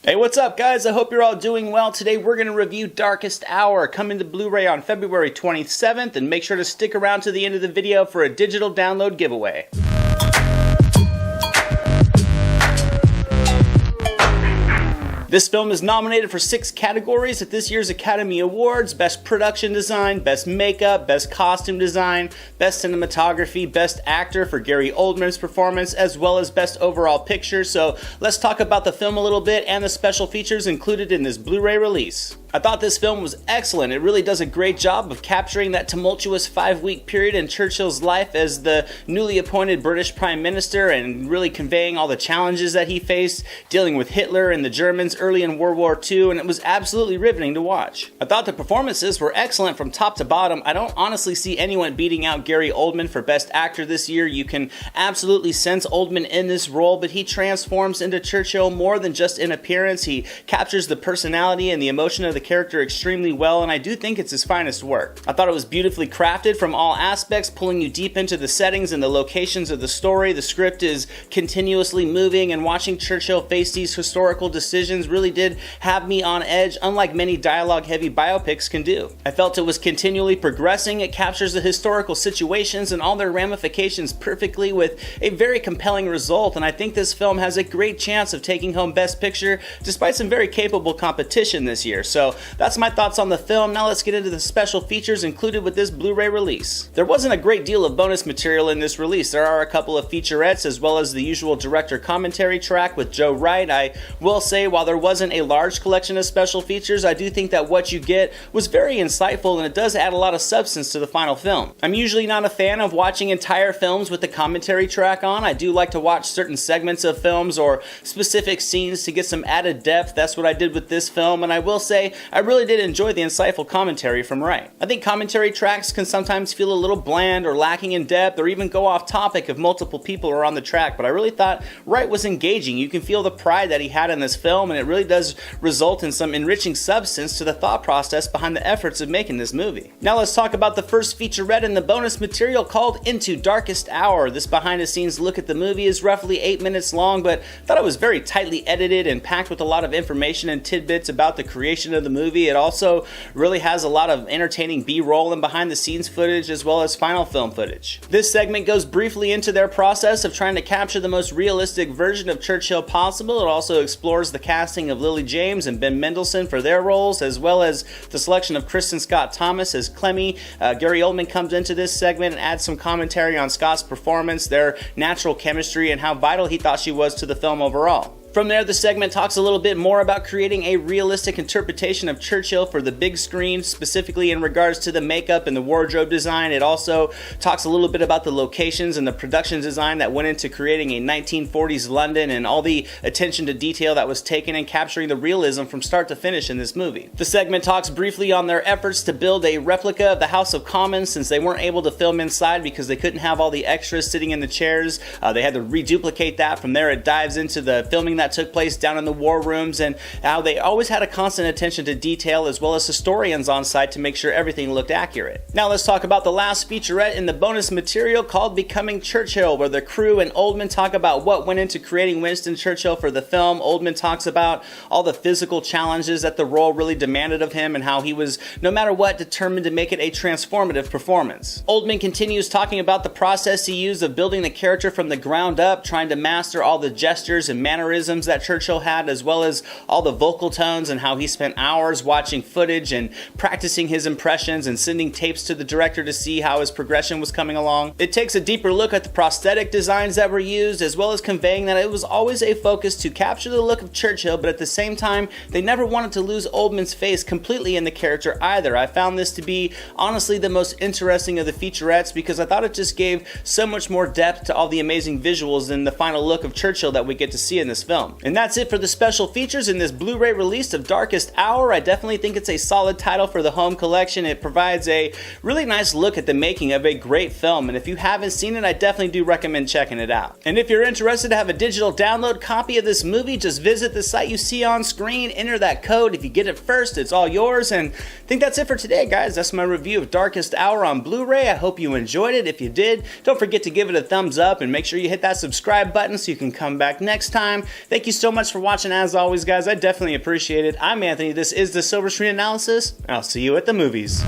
Hey, what's up guys? I hope you're all doing well. Today we're going to review Darkest Hour, coming to Blu-ray on February 27th, and make sure to stick around to the end of the video for a digital download giveaway. This film is nominated for 6 categories at this year's Academy Awards: Best Production Design, Best Makeup, Best Costume Design, Best Cinematography, Best Actor for Gary Oldman's performance, as well as Best Overall Picture. So let's talk about the film a little bit and the special features included in this Blu-ray release. I thought this film was excellent. It really does a great job of capturing that tumultuous 5-week period in Churchill's life as the newly appointed British Prime Minister, and really conveying all the challenges that he faced, dealing with Hitler and the Germans early in World War II, and it was absolutely riveting to watch. I thought the performances were excellent from top to bottom. I don't honestly see anyone beating out Gary Oldman for Best Actor this year. You can absolutely sense Oldman in this role, but he transforms into Churchill more than just in appearance. He captures the personality and the emotion of the character extremely well, and I do think it's his finest work. I thought it was beautifully crafted from all aspects, pulling you deep into the settings and the locations of the story. The script is continuously moving, and watching Churchill face these historical decisions really did have me on edge, unlike many dialogue-heavy biopics can do. I felt it was continually progressing. It captures the historical situations and all their ramifications perfectly with a very compelling result, and I think this film has a great chance of taking home Best Picture despite some very capable competition this year. So that's my thoughts on the film. Now let's get into the special features included with this Blu-ray release. There wasn't a great deal of bonus material in this release. There are a couple of featurettes as well as the usual director commentary track with Joe Wright. I will say, while there wasn't a large collection of special features, I do think that what you get was very insightful, and it does add a lot of substance to the final film. I'm usually not a fan of watching entire films with the commentary track on. I do like to watch certain segments of films or specific scenes to get some added depth. That's what I did with this film, and I will say I really did enjoy the insightful commentary from Wright. I think commentary tracks can sometimes feel a little bland or lacking in depth, or even go off topic if multiple people are on the track, but I really thought Wright was engaging. You can feel the pride that he had in this film, and it really does result in some enriching substance to the thought process behind the efforts of making this movie. Now let's talk about the first featurette in the bonus material, called Into Darkest Hour. This behind-the-scenes look at the movie is roughly 8 minutes long, but I thought it was very tightly edited and packed with a lot of information and tidbits about the creation of the movie. It also really has a lot of entertaining B-roll and behind-the-scenes footage as well as final film footage. This segment goes briefly into their process of trying to capture the most realistic version of Churchill possible. It also explores the casting of Lily James and Ben Mendelsohn for their roles, as well as the selection of Kristen Scott Thomas as Clemmy. Gary Oldman comes into this segment and adds some commentary on Scott's performance, their natural chemistry, and how vital he thought she was to the film overall. From there, the segment talks a little bit more about creating a realistic interpretation of Churchill for the big screen, specifically in regards to the makeup and the wardrobe design. It also talks a little bit about the locations and the production design that went into creating a 1940s London, and all the attention to detail that was taken in capturing the realism from start to finish in this movie. The segment talks briefly on their efforts to build a replica of the House of Commons, since they weren't able to film inside because they couldn't have all the extras sitting in the chairs. They had to reduplicate that. From there, it dives into the filming that took place down in the war rooms, and how they always had a constant attention to detail, as well as historians on site to make sure everything looked accurate. Now let's talk about the last featurette in the bonus material, called Becoming Churchill, where the crew and Oldman talk about what went into creating Winston Churchill for the film. Oldman talks about all the physical challenges that the role really demanded of him, and how he was, no matter what, determined to make it a transformative performance. Oldman continues talking about the process he used of building the character from the ground up, trying to master all the gestures and mannerisms that Churchill had, as well as all the vocal tones, and how he spent hours watching footage and practicing his impressions and sending tapes to the director to see how his progression was coming along. It takes a deeper look at the prosthetic designs that were used, as well as conveying that it was always a focus to capture the look of Churchill, but at the same time, they never wanted to lose Oldman's face completely in the character either. I found this to be honestly the most interesting of the featurettes, because I thought it just gave so much more depth to all the amazing visuals and the final look of Churchill that we get to see in this film. And that's it for the special features in this Blu-ray release of Darkest Hour. I definitely think it's a solid title for the home collection. It provides a really nice look at the making of a great film, and if you haven't seen it, I definitely do recommend checking it out. And if you're interested to have a digital download copy of this movie, just visit the site you see on screen, enter that code. If you get it first, it's all yours. And I think that's it for today, guys. That's my review of Darkest Hour on Blu-ray. I hope you enjoyed it. If you did, don't forget to give it a thumbs up, and make sure you hit that subscribe button so you can come back next time. Thank you so much for watching as always, guys. I definitely appreciate it. I'm Anthony. This is the Silver Screen Analysis. I'll see you at the movies.